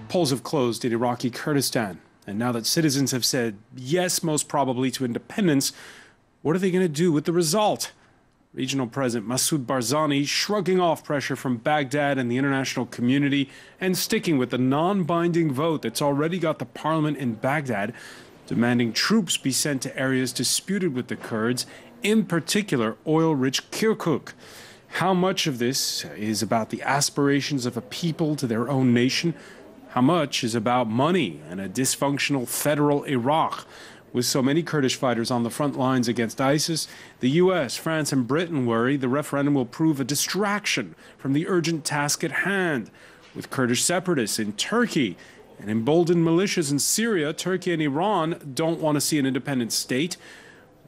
Polls have closed in Iraqi Kurdistan. And now that citizens have said yes, most probably, to independence, what are they going to do with the result? Regional President Masoud Barzani shrugging off pressure from Baghdad and the international community and sticking with the non-binding vote that's already got the parliament in Baghdad demanding troops be sent to areas disputed with the Kurds, in particular oil-rich Kirkuk. How much of this is about the aspirations of a people to their own nation? How much is about money and a dysfunctional federal Iraq? With so many Kurdish fighters on the front lines against ISIS, the US, France and Britain worry the referendum will prove a distraction from the urgent task at hand. With Kurdish separatists in Turkey and emboldened militias in Syria, Turkey and Iran don't want to see an independent state.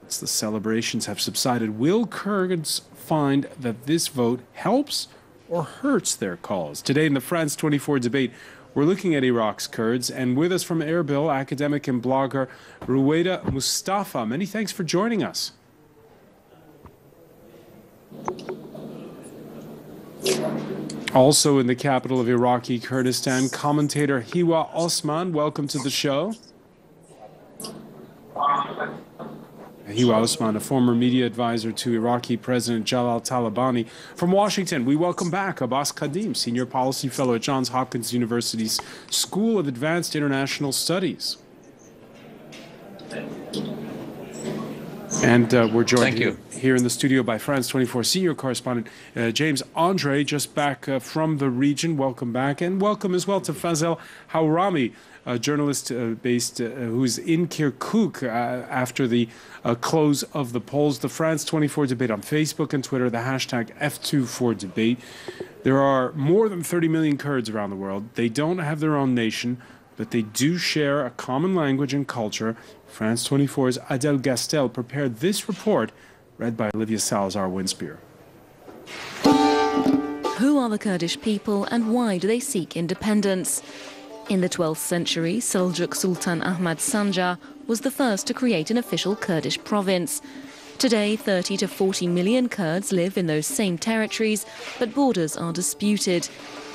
Once the celebrations have subsided, will Kurds find that this vote helps or hurts their cause? Today in the France 24 debate, we're looking at Iraq's Kurds, and with us from Erbil, academic and blogger Ruwaida Mustafa. Many thanks for joining us. Also in the capital of Iraqi Kurdistan, commentator Hiwa Osman. Welcome to the show. Hiwa Osman, a former media advisor to Iraqi President Jalal Talabani. From Washington, we welcome back Abbas Kadim, Senior Policy Fellow at Johns Hopkins University's School of Advanced International Studies. And we're joined here in the studio by France 24 senior correspondent James Andre, just back from the region. Welcome back, and welcome as well to Fazel Hawrami, a journalist based who's in Kirkuk after the close of the polls. The France 24 debate on Facebook and Twitter, the hashtag F24debate. There are more than 30 million Kurds around the world. They don't have their own nation, but they do share a common language and culture. France 24's Adel Gastel prepared this report, read by Olivia Salazar-Winspear. Who are the Kurdish people and why do they seek independence? In the 12th century, Seljuk Sultan Ahmad Sanjar was the first to create an official Kurdish province. Today, 30 to 40 million Kurds live in those same territories, but borders are disputed.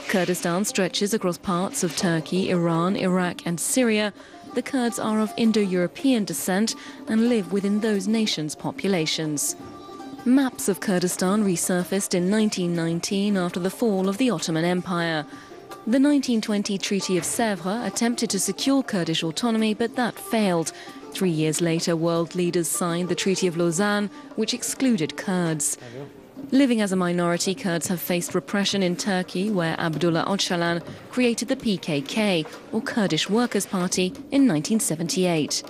Kurdistan stretches across parts of Turkey, Iran, Iraq and Syria. The Kurds are of Indo-European descent and live within those nations' populations. Maps of Kurdistan resurfaced in 1919 after the fall of the Ottoman Empire. The 1920 Treaty of Sèvres attempted to secure Kurdish autonomy, but that failed. 3 years later, world leaders signed the Treaty of Lausanne, which excluded Kurds. Living as a minority, Kurds have faced repression in Turkey, where Abdullah Öcalan created the PKK, or Kurdish Workers' Party, in 1978.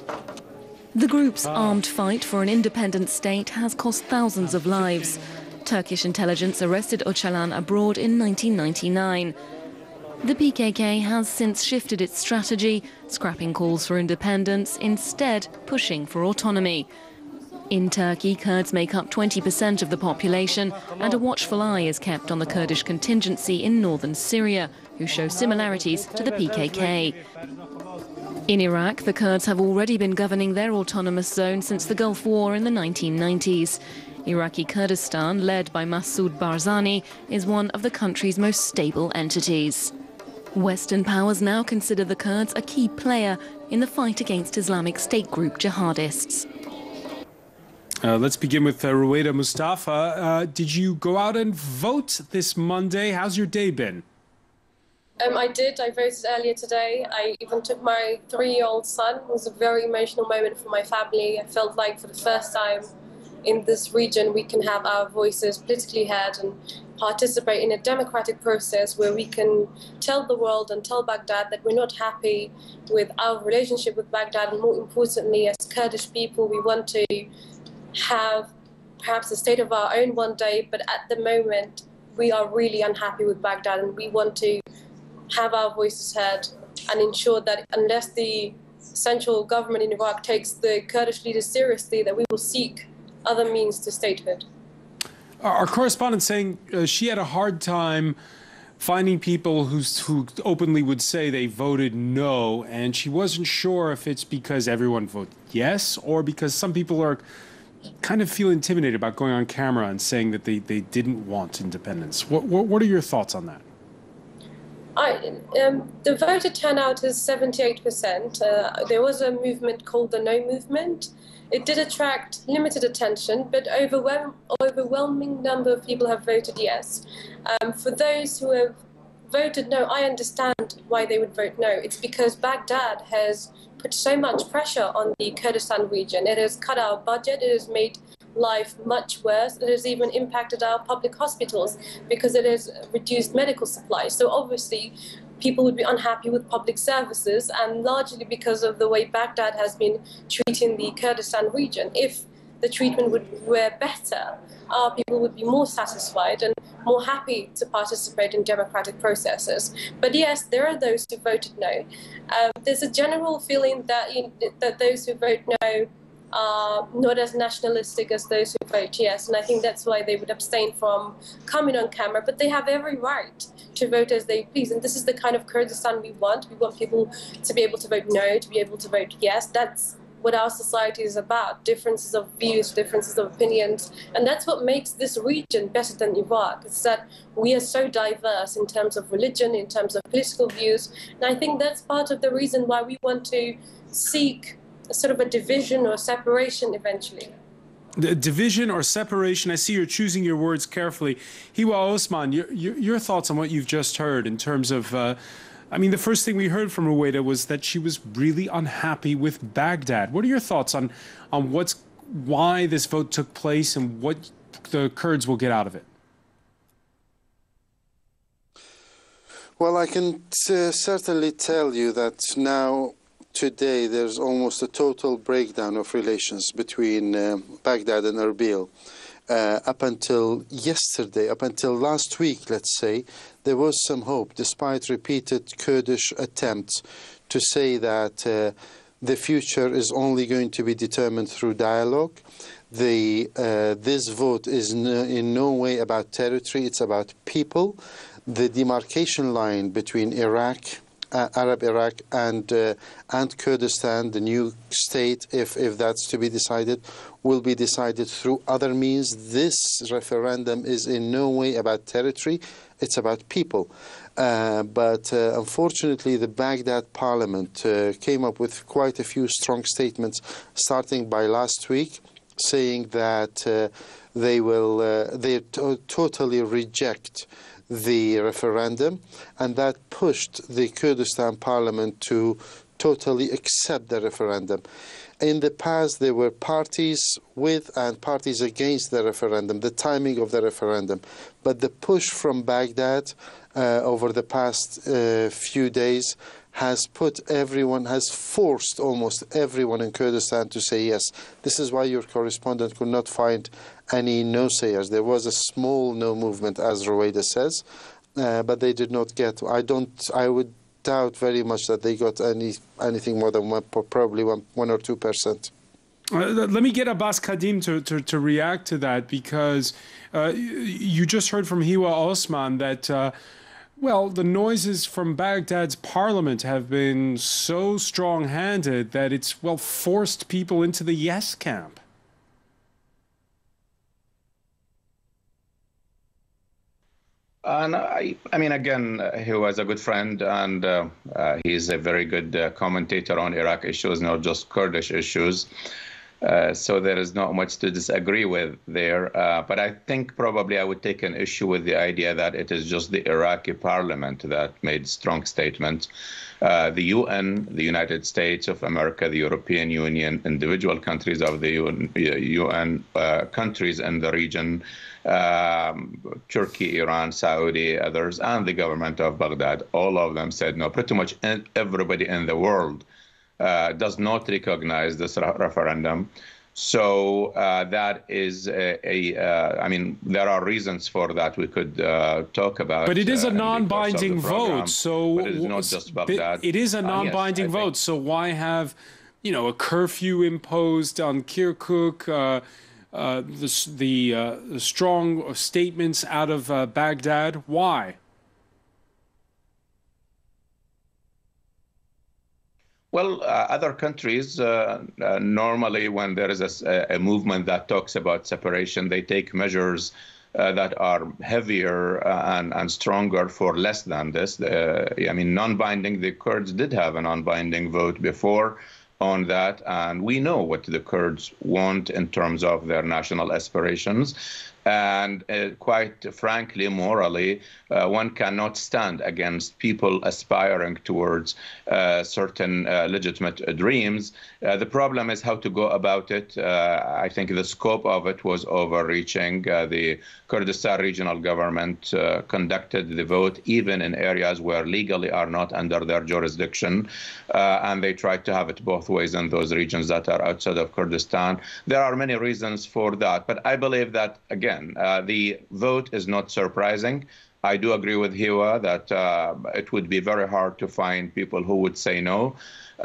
The group's armed fight for an independent state has cost thousands of lives. Turkish intelligence arrested Öcalan abroad in 1999. The PKK has since shifted its strategy, scrapping calls for independence, instead pushing for autonomy. In Turkey, Kurds make up 20% of the population, and a watchful eye is kept on the Kurdish contingency in northern Syria, who show similarities to the PKK. In Iraq, the Kurds have already been governing their autonomous zone since the Gulf War in the 1990s. Iraqi Kurdistan, led by Masoud Barzani, is one of the country's most stable entities. Western powers now consider the Kurds a key player in the fight against Islamic State group jihadists. Let's begin with Ruwaida Mustafa. Did you go out and vote this Monday? How's your day been? I did. I voted earlier today. I even took my 3-year-old son. It was a very emotional moment for my family. I felt like for the first time in this region we can have our voices politically heard and participate in a democratic process where we can tell the world and tell Baghdad that we're not happy with our relationship with Baghdad, and more importantly, as Kurdish people, we want to have perhaps a state of our own one day, but at the moment we are really unhappy with Baghdad, and we want to have our voices heard and ensure that unless the central government in Iraq takes the Kurdish leaders seriously, that we will seek other means to statehood. Our correspondent saying she had a hard time finding people who openly would say they voted no, and she wasn't sure if it's because everyone voted yes or because some people are kind of feel intimidated about going on camera and saying that they didn't want independence. What are your thoughts on that? The voter turnout is 78%. There was a movement called the No Movement. It did attract limited attention, but overwhelming number of people have voted yes. For those who have voted no, I understand why they would vote no. It's because Baghdad has put so much pressure on the Kurdistan region. It has cut our budget. It has made life much worse. It has even impacted our public hospitals because it has reduced medical supplies. So obviously, people would be unhappy with public services, and largely because of the way Baghdad has been treating the Kurdistan region. If the treatment were better, our people would be more satisfied and more happy to participate in democratic processes. But yes, there are those who voted no. There's a general feeling that that those who vote no are not as nationalistic as those who vote yes, and I think that's why they would abstain from coming on camera. But they have every right to vote as they please, and this is the kind of Kurdistan we want. We want people to be able to vote no, to be able to vote yes. That's what our society is about, differences of views, differences of opinions, and that's what makes this region better than Iraq. It's that we are so diverse in terms of religion, in terms of political views, and I think that's part of the reason why we want to seek a sort of a division or separation eventually. The division or separation, I see you're choosing your words carefully. Hiwa Osman, your thoughts on what you've just heard in terms of, I mean, the first thing we heard from Ruwaida was that she was really unhappy with Baghdad. What are your thoughts on why this vote took place and what the Kurds will get out of it? Well, I can certainly tell you that now, today, there's almost a total breakdown of relations between Baghdad and Erbil. Up until yesterday, up until last week, let's say, there was some hope, despite repeated Kurdish attempts to say that the future is only going to be determined through dialogue. This vote is in no way about territory, it's about people. The demarcation line between Arab Iraq and Kurdistan, the new state, if that's to be decided, will be decided through other means. This referendum is in no way about territory, it's about people. But unfortunately, the Baghdad parliament came up with quite a few strong statements, starting by last week, saying that they totally reject the referendum, and that pushed the Kurdistan parliament to totally accept the referendum. In the past, there were parties with and parties against the referendum, the timing of the referendum. But the push from Baghdad over the past few days has forced almost everyone in Kurdistan to say yes. This is why your correspondent could not find any no-sayers. There was a small no movement, as Ruwaida says, but they did not get. I would doubt very much that they got anything more than probably 1 or 2%. Let me get Abbas Kadim to react to that, because you just heard from Hiwa Osman that well, the noises from Baghdad's parliament have been so strong-handed that it's, well, forced people into the yes camp. And I mean, again, he was a good friend, and he's a very good commentator on Iraq issues, not just Kurdish issues. So there is not much to disagree with there. But I think probably I would take an issue with the idea that it is just the Iraqi parliament that made strong statements. The UN, the United States of America, the European Union, individual countries of the UN, countries in the region, Turkey, Iran, Saudi, others, and the government of Baghdad, all of them said no. Pretty much everybody in the world does not recognize this referendum. So that is I mean, there are reasons for that we could talk about. But it is a non-binding vote, so but it is not just Baghdad. It is a non-binding vote, so why have, you know, a curfew imposed on Kirkuk? The strong statements out of Baghdad. Why? Well, other countries, normally when there is a movement that talks about separation, they take measures that are heavier and stronger for less than this. I mean, non-binding, the Kurds did have a non-binding vote before on that, and we know what the Kurds want in terms of their national aspirations. And quite frankly, morally, one cannot stand against people aspiring towards certain legitimate dreams. The problem is how to go about it. I think the scope of it was overreaching. The Kurdistan regional government conducted the vote even in areas where legally are not under their jurisdiction, and they tried to have it both ways in those regions that are outside of Kurdistan. There are many reasons for that, but I believe that, again, the vote is not surprising. I do agree with Hiwa that it would be very hard to find people who would say no.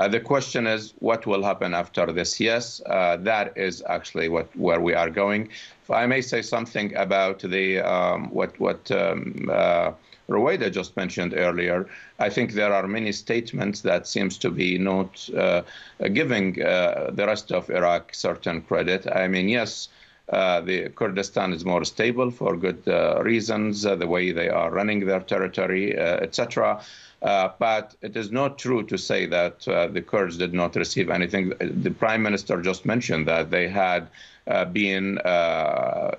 The question is, what will happen after this? Yes, that is actually where we are going. If I may say something about the what Ruwaida just mentioned earlier, I think there are many statements that seems to be not giving the rest of Iraq certain credit. I mean, yes, the Kurdistan is more stable for good reasons, the way they are running their territory, etc. But it is not true to say that the Kurds did not receive anything. The Prime Minister just mentioned that they had been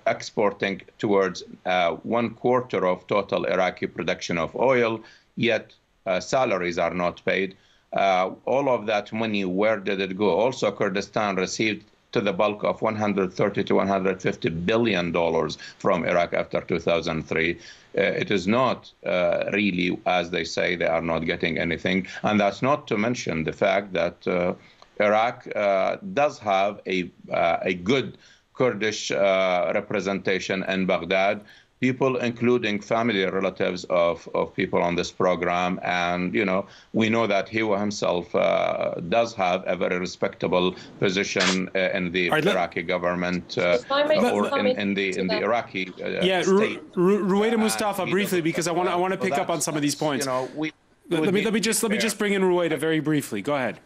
exporting towards 1/4 of total Iraqi production of oil, yet salaries are not paid. All of that money, where did it go? Also, Kurdistan received to the bulk of $130 to $150 billion from Iraq after 2003. It is not really, as they say, they are not getting anything. And that's not to mention the fact that Iraq does have a good Kurdish representation in Baghdad. People, including family relatives of people on this program. And, you know, we know that Hiwa himself does have a very respectable position in the Iraqi government or in the Iraqi state. Ruwaida Mustafa, briefly, because I want to pick up on some of these points. You know, let me just bring in Ruwaida very briefly. Go ahead.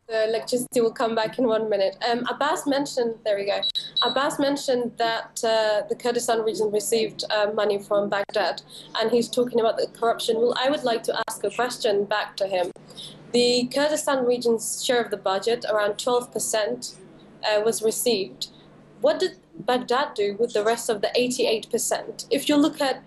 The electricity will come back in 1 minute. Abbas mentioned, there we go. Abbas mentioned that the Kurdistan region received money from Baghdad, and he's talking about the corruption. Well, I would like to ask a question back to him. The Kurdistan region's share of the budget, around 12%, was received. What did Baghdad do with the rest of the 88%? If you look at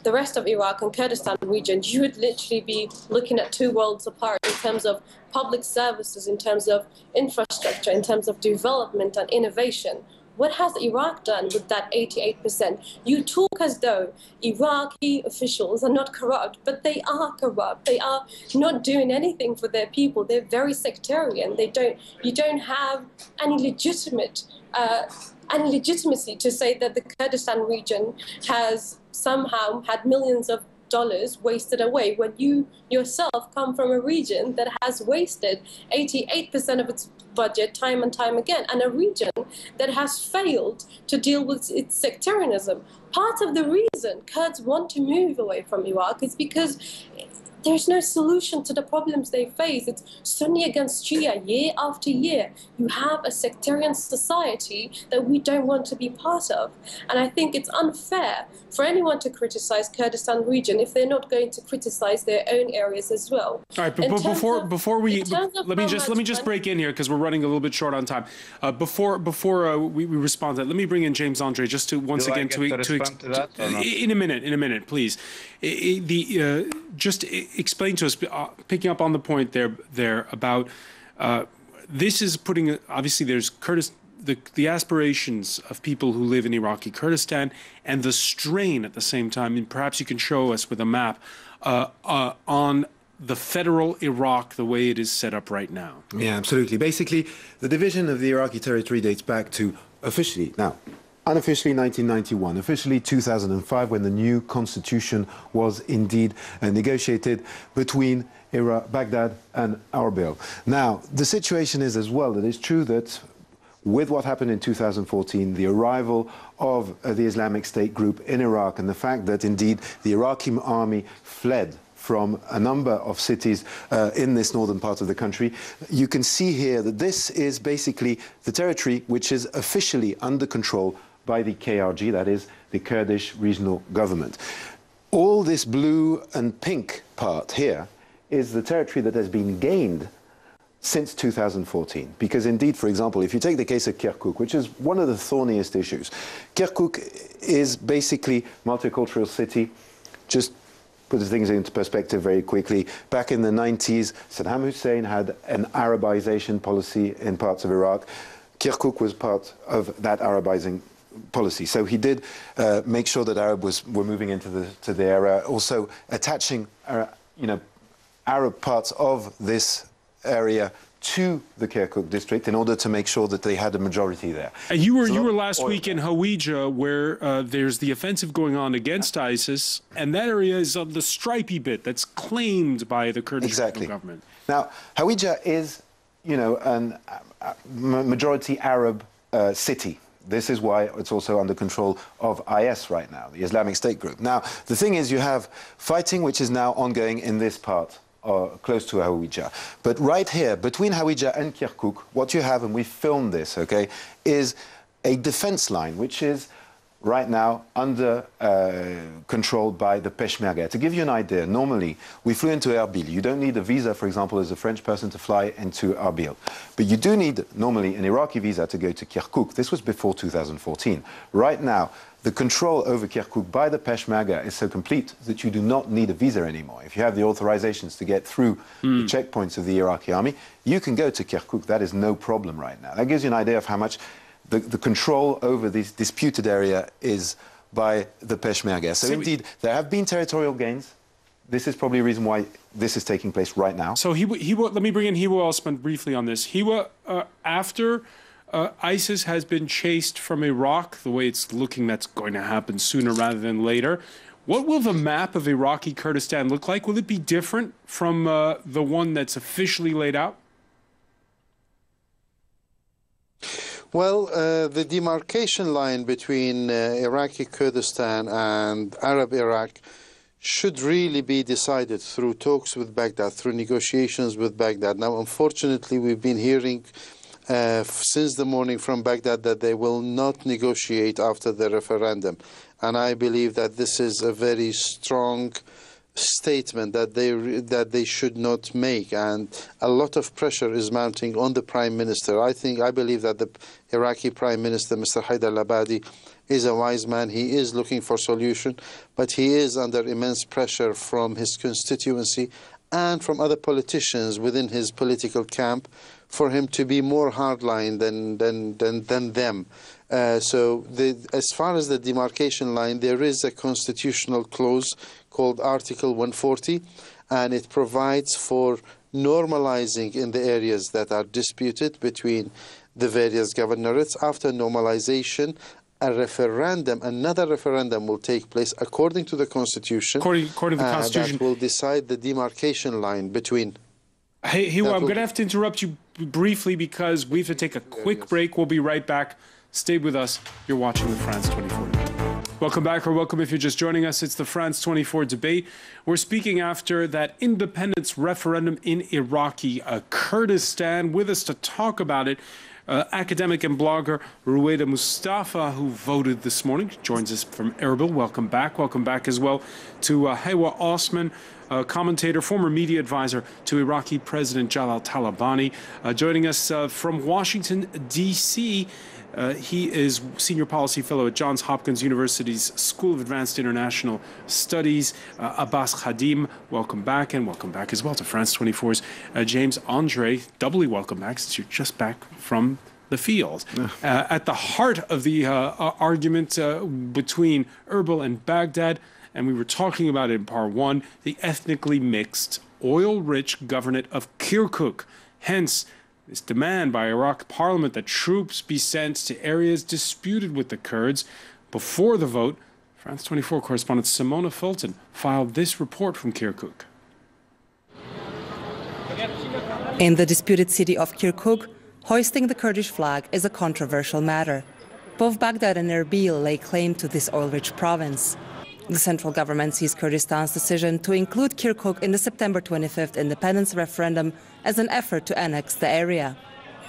the rest of Iraq and Kurdistan region, you would literally be looking at two worlds apart in terms of public services, in terms of infrastructure, in terms of development and innovation. What has Iraq done with that 88%? You talk as though Iraqi officials are not corrupt, but they are corrupt. They are not doing anything for their people. They're very sectarian. You don't have any legitimacy to say that the Kurdistan region has somehow had millions of dollars wasted away when you yourself come from a region that has wasted 88% of its budget time and time again, and a region that has failed to deal with its sectarianism. Part of the reason Kurds want to move away from Iraq is because there's no solution to the problems they face. It's Sunni against Shia year after year. You have a sectarian society that we don't want to be part of. And I think it's unfair for anyone to criticize Kurdistan region if they're not going to criticize their own areas as well. All right, but before we let me just break in here because we're running a little bit short on time. Before we respond to that, let me bring in James Andre just to once again in a minute, please. Just explain to us, picking up on the point there about this is putting, obviously there's the aspirations of people who live in Iraqi Kurdistan and the strain at the same time, and perhaps you can show us with a map on the federal Iraq the way it is set up right now. Yeah, absolutely. Basically, the division of the Iraqi territory dates back to officially, now, unofficially 1991, officially 2005, when the new constitution was indeed negotiated between Baghdad and Erbil. Now, the situation is as well that it's true that with what happened in 2014, the arrival of the Islamic State group in Iraq and the fact that indeed the Iraqi army fled from a number of cities in this northern part of the country, you can see here that this is basically the territory which is officially under control by the KRG, that is, the Kurdish Regional Government. All this blue and pink part here is the territory that has been gained since 2014. Because indeed, for example, if you take the case of Kirkuk, which is one of the thorniest issues, Kirkuk is basically a multicultural city. Just put the things into perspective very quickly. Back in the 90s, Saddam Hussein had an Arabization policy in parts of Iraq. Kirkuk was part of that Arabizing policy. So he did make sure that Arabs were moving into the area, also attaching Arab parts of this area to the Kirkuk district in order to make sure that they had a majority there. And you were last week in Hawija, where there's the offensive going on against ISIS, and that area is the stripy bit that's claimed by the Kurdish government. Now, Hawija is, a majority Arab city. This is why it's also under control of IS right now, the Islamic State group. Now, the thing is, you have fighting which is now ongoing in this part, close to Hawija. But right here, between Hawija and Kirkuk, what you have, and we filmed this, okay, is a defense line, which is right now under controlled by the Peshmerga. To give you an idea, normally we flew into Erbil. You don't need a visa, for example, as a French person to fly into Erbil. But you do need normally an Iraqi visa to go to Kirkuk. This was before 2014. Right now, the control over Kirkuk by the Peshmerga is so complete that you do not need a visa anymore. If you have the authorizations to get through the checkpoints of the Iraqi army, you can go to Kirkuk. That is no problem right now. That gives you an idea of how much the control over this disputed area is by the Peshmerga. So indeed, there have been territorial gains. This is probably a reason why this is taking place right now. So let me bring in Hiwa Osman briefly on this. Hiwa, after ISIS has been chased from Iraq, the way it's looking, that's going to happen sooner rather than later. What will the map of Iraqi Kurdistan look like? Will it be different from the one that's officially laid out? Well, the demarcation line between Iraqi Kurdistan and Arab Iraq should really be decided through talks with Baghdad, through negotiations with Baghdad. Now, unfortunately, we've been hearing since the morning from Baghdad that they will not negotiate after the referendum. And I believe that this is a very strong statement that they should not make, and a lot of pressure is mounting on the Prime Minister. I believe that the Iraqi Prime Minister, Mr. Haider al-Abadi, is a wise man. He is looking for solution, but he is under immense pressure from his constituency and from other politicians within his political camp for him to be more hardline than them. So as far as the demarcation line, there is a constitutional clause called Article 140, and it provides for normalizing in the areas that are disputed between the various governorates. After normalization, another referendum will take place according to the Constitution. According to the Constitution. That will decide the demarcation line between. Hey, Hiwa, I'm going to have to interrupt you briefly because we have to take a quick break. We'll be right back. Stay with us. You're watching the France 24 debate. Welcome back, or welcome if you're just joining us. It's the France 24 debate. We're speaking after that independence referendum in Iraqi Kurdistan. With us to talk about it, academic and blogger Ruwaida Mustafa, who voted this morning, joins us from Erbil. Welcome back. Welcome back as well to Hiwa Osman, commentator, former media advisor to Iraqi President Jalal Talabani. Joining us from Washington, D.C., he is Senior Policy Fellow at Johns Hopkins University's School of Advanced International Studies. Abbas Khadim, welcome back, and welcome back as well to France 24's James Andre. Doubly welcome back since you're just back from the field. At the heart of the argument between Erbil and Baghdad, and we were talking about it in part one, the ethnically mixed, oil-rich governorate of Kirkuk. Hence, this demand by Iraq parliament that troops be sent to areas disputed with the Kurds. Before the vote, France 24 correspondent Simona Fulton filed this report from Kirkuk. In the disputed city of Kirkuk, hoisting the Kurdish flag is a controversial matter. Both Baghdad and Erbil lay claim to this oil-rich province. The central government sees Kurdistan's decision to include Kirkuk in the September 25th independence referendum as an effort to annex the area.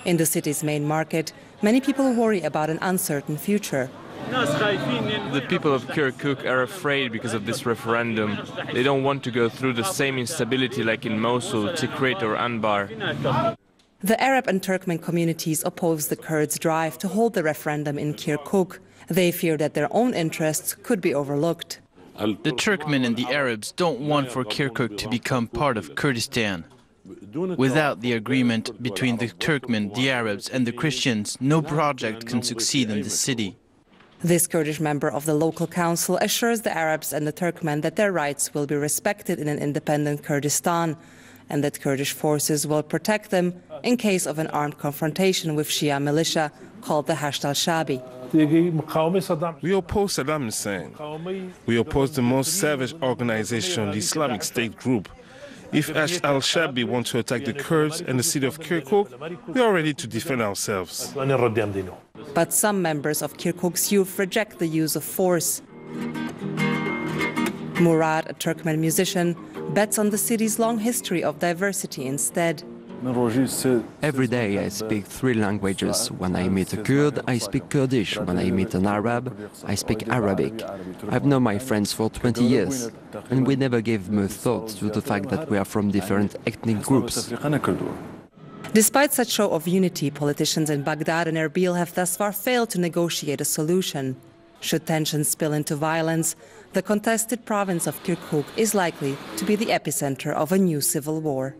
In the city's main market, many people worry about an uncertain future. The people of Kirkuk are afraid because of this referendum. They don't want to go through the same instability like in Mosul, Tikrit or Anbar. The Arab and Turkmen communities oppose the Kurds' drive to hold the referendum in Kirkuk. They fear that their own interests could be overlooked. The Turkmen and the Arabs don't want for Kirkuk to become part of Kurdistan. Without the agreement between the Turkmen, the Arabs and the Christians, no project can succeed in the city. This Kurdish member of the local council assures the Arabs and the Turkmen that their rights will be respected in an independent Kurdistan and that Kurdish forces will protect them in case of an armed confrontation with Shia militia called the Hashd al-Shabi. We oppose Saddam Hussein. We oppose the most savage organization, the Islamic State group. If Hashd al-Shabi want to attack the Kurds and the city of Kirkuk, we are ready to defend ourselves. But some members of Kirkuk's youth reject the use of force. Murad, a Turkmen musician, bets on the city's long history of diversity instead. Every day I speak 3 languages. When I meet a Kurd, I speak Kurdish. When I meet an Arab, I speak Arabic. I've known my friends for 20 years, and we never gave much thought to the fact that we are from different ethnic groups. Despite such show of unity, politicians in Baghdad and Erbil have thus far failed to negotiate a solution. Should tensions spill into violence, the contested province of Kirkuk is likely to be the epicenter of a new civil war.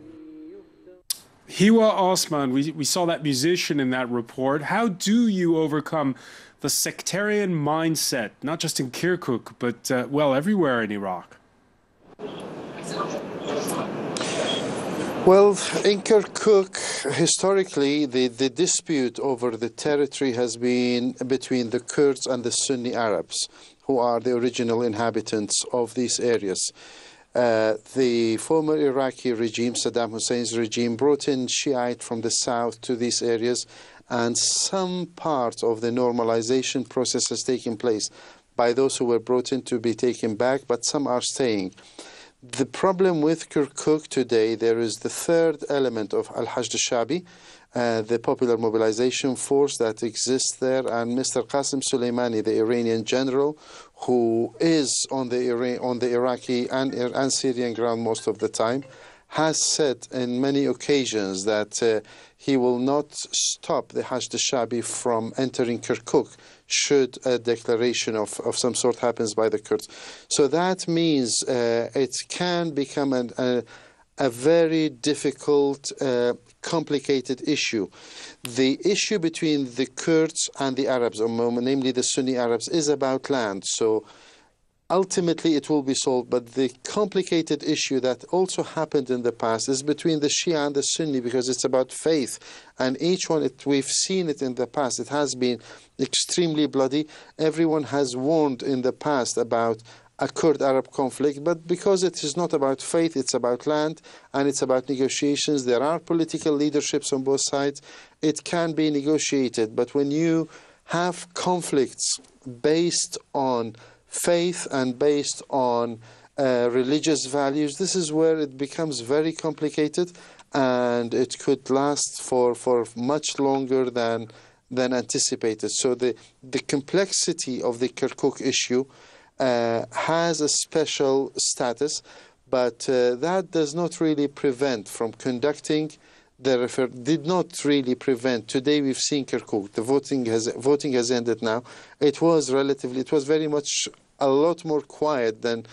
Hiwa Osman, we saw that musician in that report. How do you overcome the sectarian mindset, not just in Kirkuk, but, well, everywhere in Iraq? Well, in Kirkuk, historically, the dispute over the territory has been between the Kurds and the Sunni Arabs, who are the original inhabitants of these areas. The former Iraqi regime, Saddam Hussein's regime, brought in Shiite from the south to these areas, and some part of the normalization process has taken place by those who were brought in to be taken back, but some are staying. The problem with Kirkuk today, there is the third element of Al-Hashd al-Shabi, the popular mobilization force that exists there, and Mr. Qasem Soleimani, the Iranian general, who is on the Iraqi and Syrian ground most of the time, has said in many occasions that he will not stop the Hashd al-Shabi from entering Kirkuk should a declaration of some sort happens by the Kurds. So that means it can become a very difficult, complicated issue. The issue between the Kurds and the Arabs, or namely the Sunni Arabs, is about land. So ultimately it will be solved, but the complicated issue that also happened in the past is between the Shia and the Sunni, because it's about faith, and each one, we've seen it in the past, it has been extremely bloody. Everyone has warned in the past about a Kurd-Arab conflict, but because it is not about faith, it's about land, and it's about negotiations. There are political leaderships on both sides. It can be negotiated, but when you have conflicts based on faith and based on religious values, this is where it becomes very complicated, and it could last for much longer than anticipated. So the complexity of the Kirkuk issue has a special status, but that does not really prevent from conducting the did not really prevent. Today we've seen Kirkuk. The voting has ended now. It was very much a lot more quiet than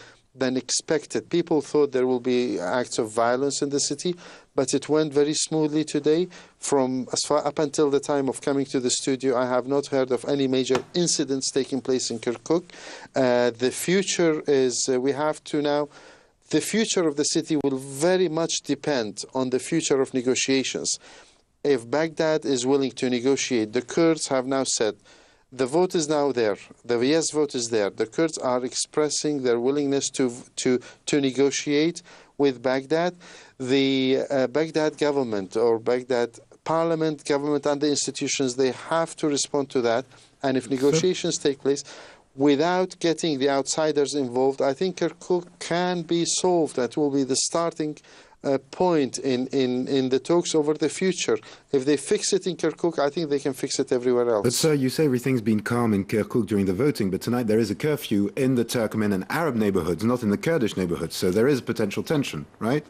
expected. People thought there will be acts of violence in the city, but it went very smoothly today. From as far up until the time of coming to the studio, I have not heard of any major incidents taking place in Kirkuk. The future is, we have to now, the future of the city will very much depend on the future of negotiations. If Baghdad is willing to negotiate, the Kurds have now said, the vote is now there. The yes vote is there. The Kurds are expressing their willingness to negotiate with Baghdad. The Baghdad government or Baghdad parliament, government and the institutions, they have to respond to that. And if negotiations take place without getting the outsiders involved, I think Kirkuk can be solved. That will be the starting point in the talks over the future. If they fix it in Kirkuk, I think they can fix it everywhere else. But sir, you say everything's been calm in Kirkuk during the voting, but tonight there is a curfew in the Turkmen and Arab neighborhoods, not in the Kurdish neighborhoods, so there is potential tension, right?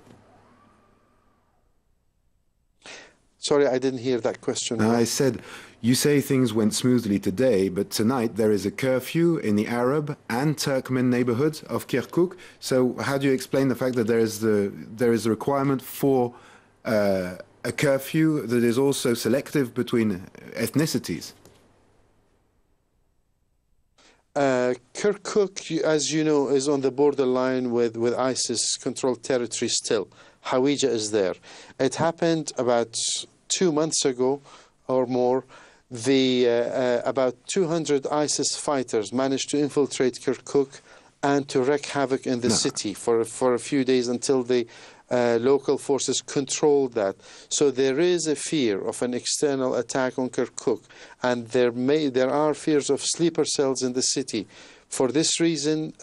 Sorry, I didn't hear that question. I said, you say things went smoothly today, but tonight there is a curfew in the Arab and Turkmen neighborhoods of Kirkuk. So how do you explain the fact that there is the requirement for a curfew that is also selective between ethnicities? Kirkuk, as you know, is on the borderline with ISIS-controlled territory still. Hawija is there. It happened about 2 months ago or more. About 200 ISIS fighters managed to infiltrate Kirkuk and to wreak havoc in the city for a few days until the local forces controlled that. So there is a fear of an external attack on Kirkuk, and there are fears of sleeper cells in the city. For this reason,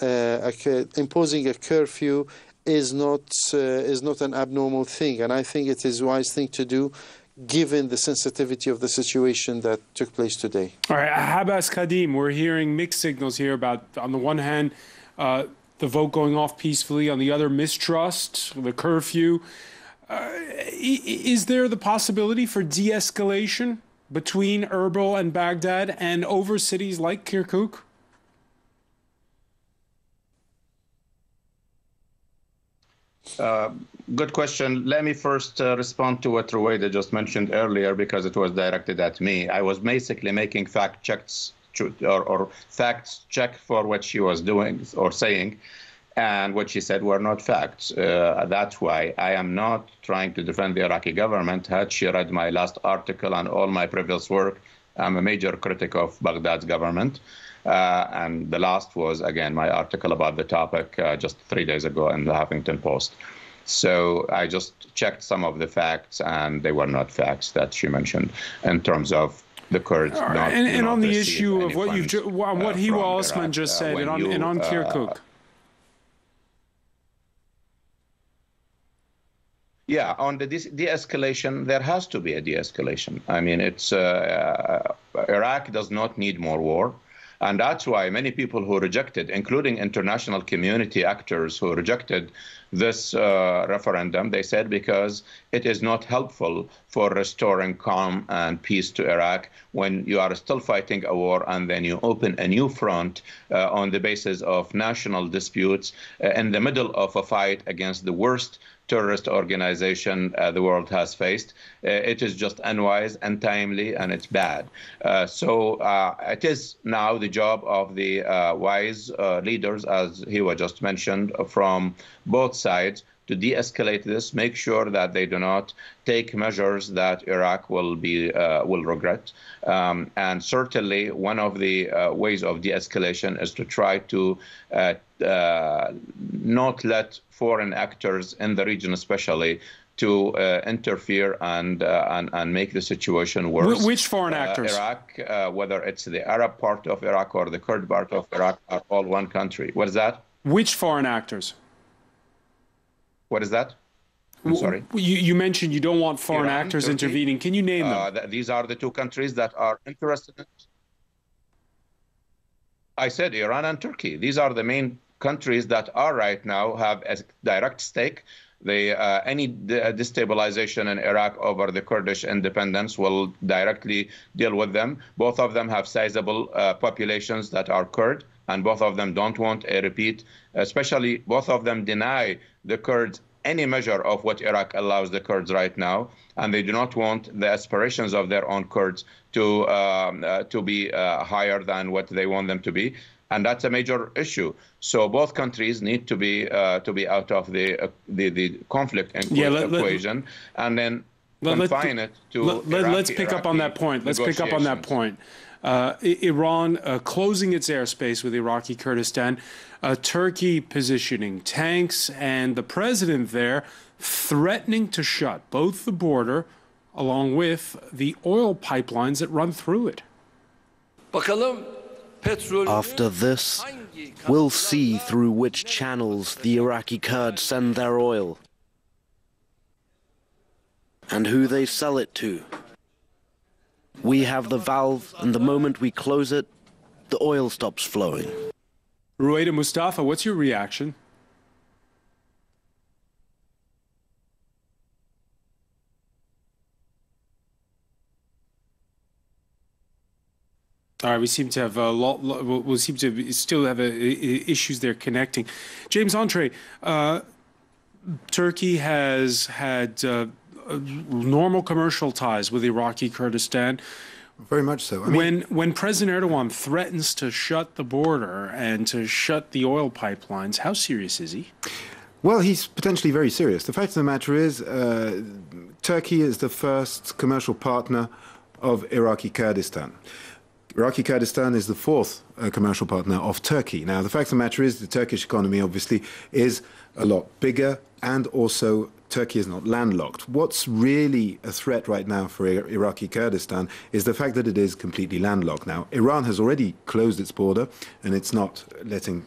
imposing a curfew is not an abnormal thing, and I think it is a wise thing to do, given the sensitivity of the situation that took place today. All right, Habas Kadim, we're hearing mixed signals here about, on the one hand, the vote going off peacefully, on the other, mistrust, the curfew. Is there the possibility for de-escalation between Erbil and Baghdad and over cities like Kirkuk? Good question. Let me first respond to what Ruwaida just mentioned earlier, because it was directed at me. I was basically making fact checks or facts check for what she was doing or saying, and what she said were not facts. That's why I am not trying to defend the Iraqi government. Had she read my last article and all my previous work, I'm a major critic of Baghdad's government. And the last was, again, my article about the topic just 3 days ago in the Huffington Post. So I just checked some of the facts, and they were not facts that she mentioned in terms of the Kurds. Not, and on the issue of what what Hiwa Osman just said, and on Kirkuk. Yeah, on the de-escalation, there has to be a de-escalation. I mean, it's Iraq does not need more war. And that's why many people who rejected, including international community actors who rejected this referendum, they said because it is not helpful for restoring calm and peace to Iraq when you are still fighting a war and then you open a new front on the basis of national disputes in the middle of a fight against the worst terrorist organization the world has faced. It is just unwise, untimely, and it's bad. So it is now the job of the wise leaders, as Hiwa just mentioned, from both sides to de-escalate this, make sure that they do not take measures that Iraq will regret. And certainly one of the ways of de-escalation is to try to not let foreign actors in the region especially to interfere and make the situation worse. Which foreign actors? Iraq, whether it's the Arab part of Iraq or the Kurd part of Iraq, are all one country. What is that? Which foreign actors? What is that? I'm sorry. You mentioned you don't want foreign actors Turkey, intervening. Can you name them? These are the two countries that are interested in it. I said Iran and Turkey. These are the main countries that are right now have a direct stake. Any destabilization in Iraq over the Kurdish independence will directly deal with them. Both of them have sizable populations that are Kurd, and both of them don't want a repeat. Especially, both of them deny the Kurds any measure of what Iraq allows the Kurds right now, and they do not want the aspirations of their own Kurds to be higher than what they want them to be. And that's a major issue. So both countries need to be out of the conflict equation, and then confine it to. Let's pick up on that point. Let's pick up on that point. Iran closing its airspace with Iraqi Kurdistan, Turkey positioning tanks, and the president there threatening to shut both the border along with the oil pipelines that run through it. After this, we'll see through which channels the Iraqi Kurds send their oil. and who they sell it to. We have the valve, and the moment we close it, the oil stops flowing. Ruwaida Mustafa, what's your reaction? All right, we seem to have a lot. We seem to still have issues there connecting. James Entre, Turkey has had normal commercial ties with Iraqi Kurdistan. Very much so. I mean, when President Erdogan threatens to shut the border and to shut the oil pipelines, how serious is he? Well, he's potentially very serious. The fact of the matter is, Turkey is the first commercial partner of Iraqi Kurdistan. Iraqi Kurdistan is the fourth commercial partner of Turkey. Now, the fact of the matter is the Turkish economy obviously is a lot bigger, and also Turkey is not landlocked. What's really a threat right now for Iraqi Kurdistan is the fact that it is completely landlocked. Now, Iran has already closed its border, and it's not letting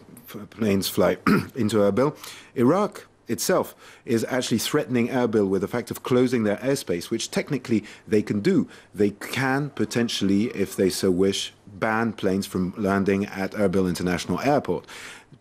planes fly into Erbil. Iraq itself is actually threatening Erbil with the fact of closing their airspace, which technically they can do. They can potentially, if they so wish, ban planes from landing at Erbil International Airport.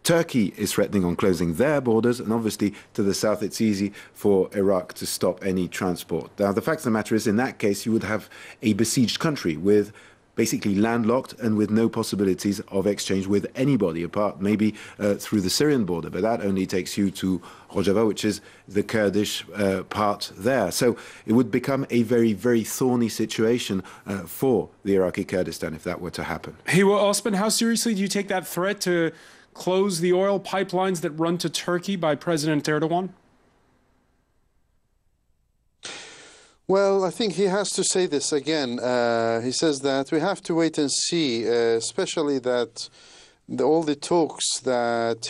Turkey is threatening on closing their borders, and obviously to the south it's easy for Iraq to stop any transport. Now, the fact of the matter is, in that case, you would have a besieged country with basically landlocked and with no possibilities of exchange with anybody apart maybe through the Syrian border, but that only takes you to Rojava, which is the Kurdish part there. So it would become a very, very thorny situation for the Iraqi Kurdistan if that were to happen. Hiwa Osman, how seriously do you take that threat to close the oil pipelines that run to Turkey by President Erdogan? Well, I think he has to say this again. He says that we have to wait and see, especially that all the talks that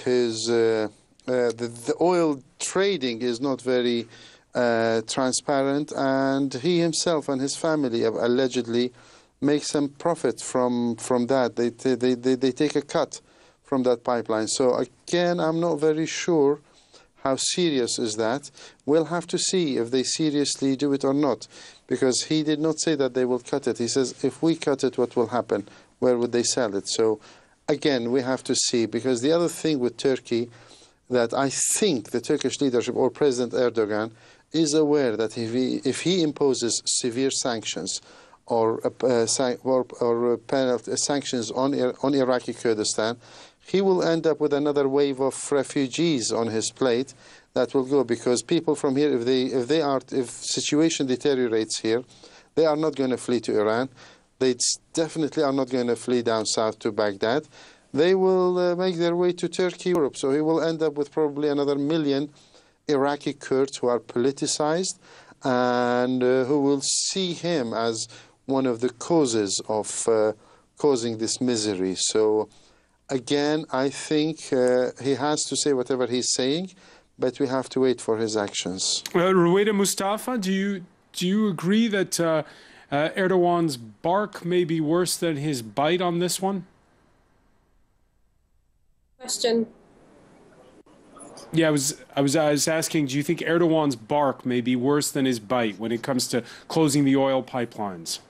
the oil trading is not very transparent, and he himself and his family have allegedly make some profit from that. They take a cut from that pipeline. So again, I'm not very sure how serious is that. We'll have to see if they seriously do it or not, because he did not say that they will cut it. He says, if we cut it, what will happen? Where would they sell it? So again, we have to see, because the other thing with Turkey that I think the Turkish leadership or President Erdogan is aware that if he imposes severe sanctions or penalty sanctions on Iraqi Kurdistan, he will end up with another wave of refugees on his plate that will go, because people from here, if situation deteriorates here, they are not going to flee to Iran. They definitely are not going to flee down south to Baghdad. They will make their way to Turkey, Europe. So he will end up with probably another 1 million Iraqi Kurds who are politicized and who will see him as one of the causes of causing this misery. So again, I think he has to say whatever he's saying, but we have to wait for his actions. Ruwaida Mustafa, do you agree that Erdogan's bark may be worse than his bite on this one? Question. Yeah, I was asking, do you think Erdogan's bark may be worse than his bite when it comes to closing the oil pipelines?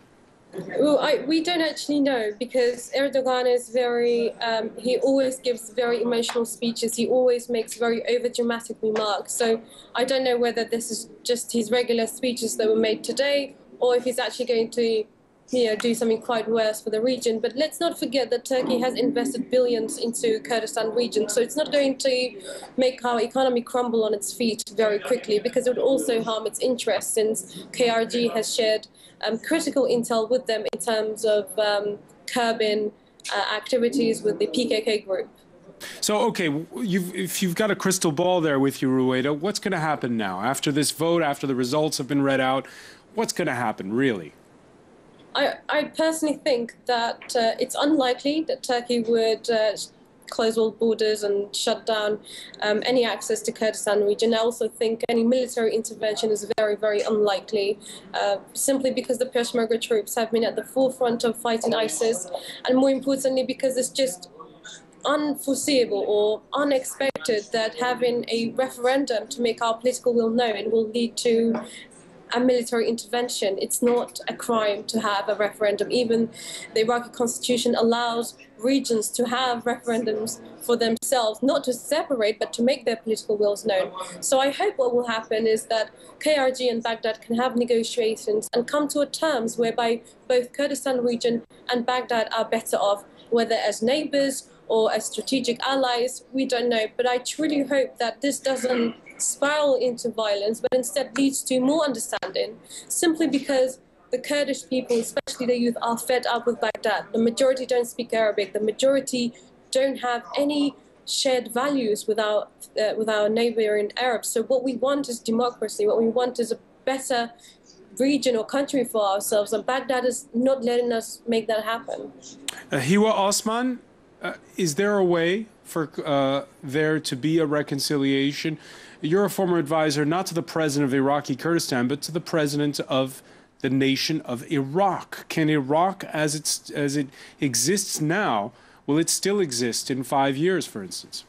Well, we don't actually know, because Erdogan is very, he always gives very emotional speeches. He always makes very over-dramatic remarks. So I don't know whether this is just his regular speeches that were made today, or if he's actually going to do something quite worse for the region. But let's not forget that Turkey has invested billions into Kurdistan region, so it's not going to make our economy crumble on its feet very quickly, because it would also harm its interests, since KRG has shared critical intel with them in terms of curbing activities with the PKK group. So, okay, if you've got a crystal ball there with you, Ruwaida, what's going to happen now? After this vote, after the results have been read out, what's going to happen, really? I personally think that it's unlikely that Turkey would close all borders and shut down any access to Kurdistan region. I also think any military intervention is very, very unlikely, simply because the Peshmerga troops have been at the forefront of fighting ISIS, and more importantly because it's just unforeseeable or unexpected that having a referendum to make our political will known will lead to a military intervention. It's not a crime to have a referendum. Even the Iraqi constitution allows regions to have referendums for themselves, not to separate, but to make their political wills known. So I hope what will happen is that KRG and Baghdad can have negotiations and come to terms whereby both Kurdistan region and Baghdad are better off, whether as neighbors or as strategic allies, we don't know. But I truly hope that this doesn't spiral into violence, but instead leads to more understanding, simply because the Kurdish people, especially the youth, are fed up with Baghdad. The majority don't speak Arabic. The majority don't have any shared values with our neighboring Arabs. So what we want is democracy. What we want is a better region or country for ourselves. And Baghdad is not letting us make that happen. Hiwa Osman, is there a way for there to be a reconciliation? You're a former advisor, not to the president of Iraqi Kurdistan, but to the president of the nation of Iraq. Can Iraq, as it exists now, will it still exist in 5 years, for instance?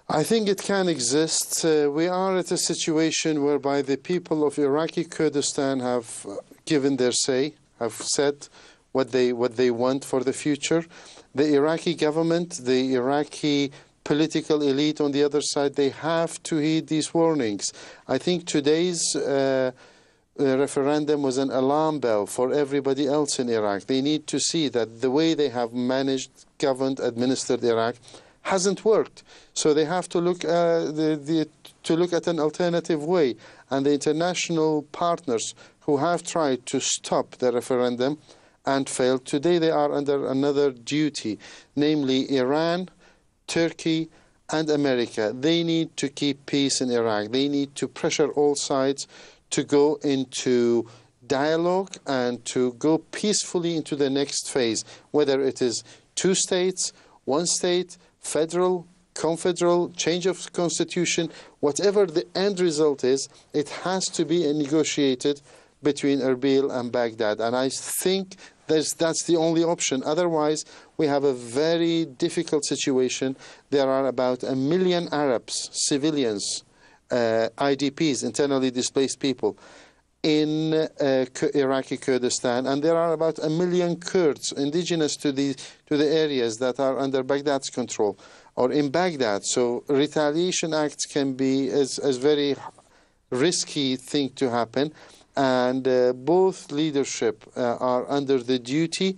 I think it can exist. We are at a situation whereby the people of Iraqi Kurdistan have given their say, have said what they want for the future. The Iraqi government, the Iraqi political elite on the other side, they have to heed these warnings. I think today's referendum was an alarm bell for everybody else in Iraq. They need to see that the way they have managed, governed, administered Iraq hasn't worked. So they have to look at an alternative way. And the international partners who have tried to stop the referendum and failed, today they are under another duty, namely Iran, Turkey and America. They need to keep peace in Iraq. They need to pressure all sides to go into dialogue and to go peacefully into the next phase, whether it is 2 states, 1 state, federal, confederal, change of constitution, whatever the end result is, it has to be negotiated between Erbil and Baghdad. And I think that's the only option. Otherwise, we have a very difficult situation. There are about 1 million Arabs, civilians, IDPs, internally displaced people, in Iraqi Kurdistan, and there are about 1 million Kurds indigenous to the areas that are under Baghdad's control or in Baghdad. So retaliation acts can be a very risky thing to happen, and both leadership are under the duty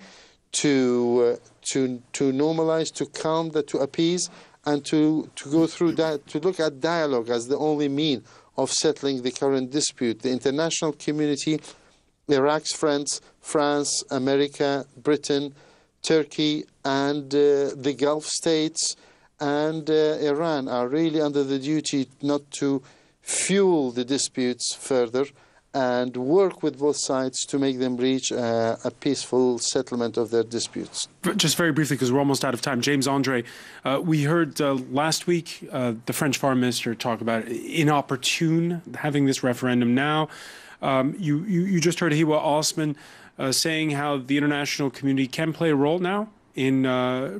to normalize, to calm, to appease, and to go through that, to look at dialogue as the only mean of settling the current dispute. The international community, Iraq's friends, France, America, Britain, Turkey, and the Gulf states and Iran are really under the duty not to fuel the disputes further and work with both sides to make them reach a peaceful settlement of their disputes. Just very briefly, because we're almost out of time, James Andre, we heard last week the French foreign minister talk about inopportune having this referendum now. You just heard Hiwa Osman saying how the international community can play a role now in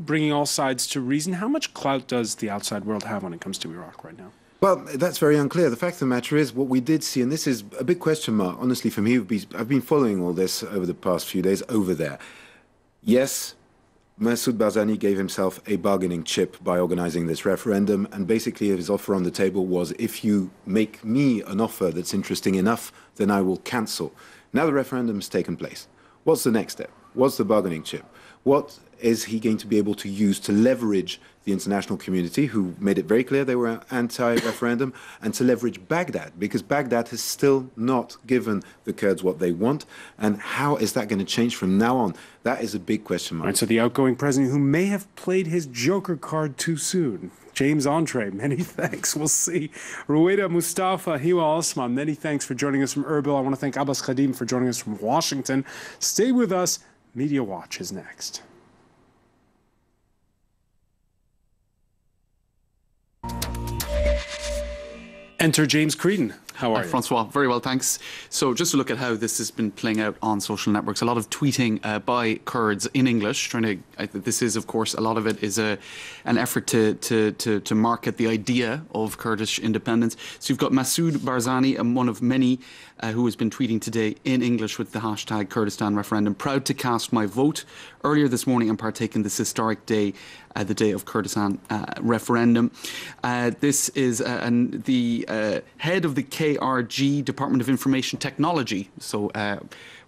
bringing all sides to reason. How much clout does the outside world have when it comes to Iraq right now? Well, that's very unclear. The fact of the matter is, what we did see, and this is a big question mark, honestly, for me, I've been following all this over the past few days over there. Yes, Massoud Barzani gave himself a bargaining chip by organizing this referendum, and basically his offer on the table was, if you make me an offer that's interesting enough, then I will cancel. Now the referendum has taken place. What's the next step? What's the bargaining chip? What is he going to be able to use to leverage the international community, who made it very clear they were anti-referendum, and to leverage Baghdad, because Baghdad has still not given the Kurds what they want, and how is that going to change from now on? That is a big question mark. Right, so the outgoing president, who may have played his joker card too soon, James Andre, many thanks. We'll see. Ruwaida Mustafa, Hiwa Osman, many thanks for joining us from Erbil. I want to thank Abbas Khadim for joining us from Washington. Stay with us. Media Watch is next. Enter James Creedon. How are you? Francois, very well, thanks. So just to look at how this has been playing out on social networks, a lot of tweeting by Kurds in English, this is, of course, a lot of it is an effort to market the idea of Kurdish independence. So you've got Masoud Barzani, one of many who has been tweeting today in English with the hashtag Kurdistan referendum. Proud to cast my vote earlier this morning and partake in this historic day, the day of Kurdistan referendum. This is the head of the KRG, Department of Information Technology. So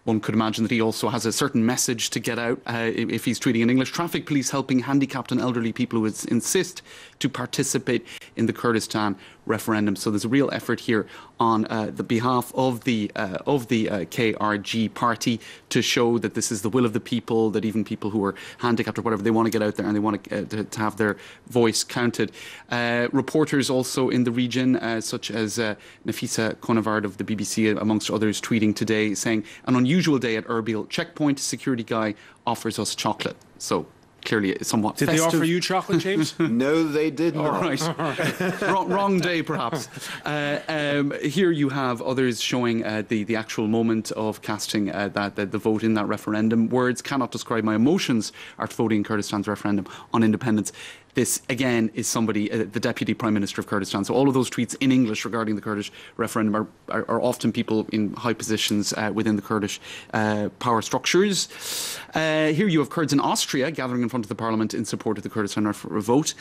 one could imagine that he also has a certain message to get out if he's tweeting in English. Traffic police helping handicapped and elderly people who insist to participate in the Kurdistan referendum. So there's a real effort here on the behalf of the KRG party to show that this is the will of the people, that even people who are handicapped or whatever, they want to get out there and they want to have their voice counted. Reporters also in the region, such as Nafisa Konavard of the BBC, amongst others, tweeting today saying, an unusual day at Erbil checkpoint, security guy offers us chocolate. So clearly somewhat Did festive. they offer you chocolate, James? No, they did not. All right. wrong day, perhaps. Here you have others showing the actual moment of casting the vote in that referendum. Words cannot describe my emotions after voting in Kurdistan's referendum on independence. This, again, is somebody, the Deputy Prime Minister of Kurdistan. So all of those tweets in English regarding the Kurdish referendum are often people in high positions within the Kurdish power structures. Here you have Kurds in Austria gathering in front of the parliament in support of the Kurdistan vote.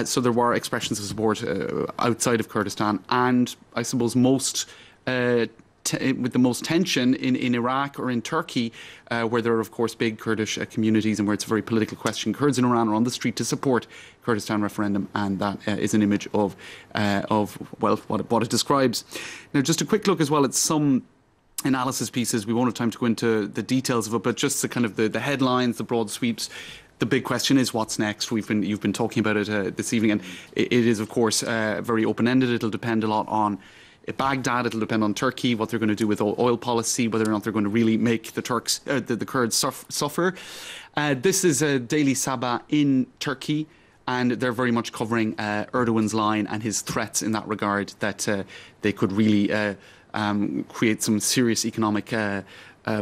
So there were expressions of support outside of Kurdistan, and I suppose most with the most tension in Iraq or in Turkey, where there are, of course, big Kurdish communities and where it's a very political question. Kurds in Iran are on the street to support Kurdistan referendum, and that is an image of what it describes. Now, just a quick look as well at some analysis pieces. We won't have time to go into the details of it, but just the kind of the headlines, the broad sweeps. The big question is what's next. You've been talking about it this evening, and it is, of course, very open-ended. It'll depend a lot on Baghdad. It'll depend on Turkey, what they're going to do with oil policy, whether or not they're going to really make the Kurds suffer. This is a Daily Sabah in Turkey, and they're very much covering Erdogan's line and his threats in that regard, that they could really create some serious economic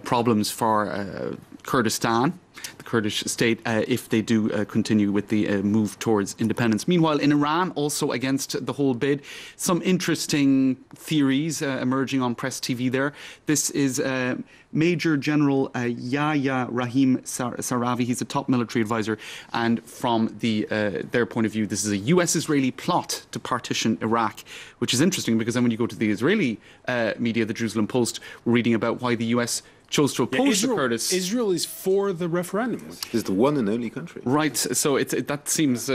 problems for Kurdistan, the Kurdish state, if they do continue with the move towards independence. Meanwhile, in Iran, also against the whole bid, some interesting theories emerging on Press TV there. This is Major General Yahya Rahim Saravi. He's a top military advisor, and from their point of view, this is a US-Israeli plot to partition Iraq, which is interesting because then when you go to the Israeli media, the Jerusalem Post, we're reading about why the US chose to oppose the Kurds. Israel is for the referendum. It's the one and only country. Right, so that seems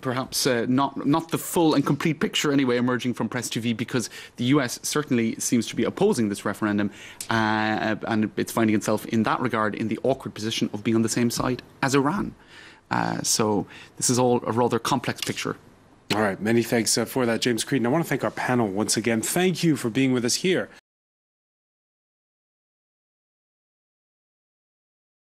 perhaps not the full and complete picture anyway emerging from Press TV, because the US certainly seems to be opposing this referendum, and it's finding itself in that regard in the awkward position of being on the same side as Iran. So this is all a rather complex picture. All right, many thanks for that, James Creedon. I want to thank our panel once again. Thank you for being with us here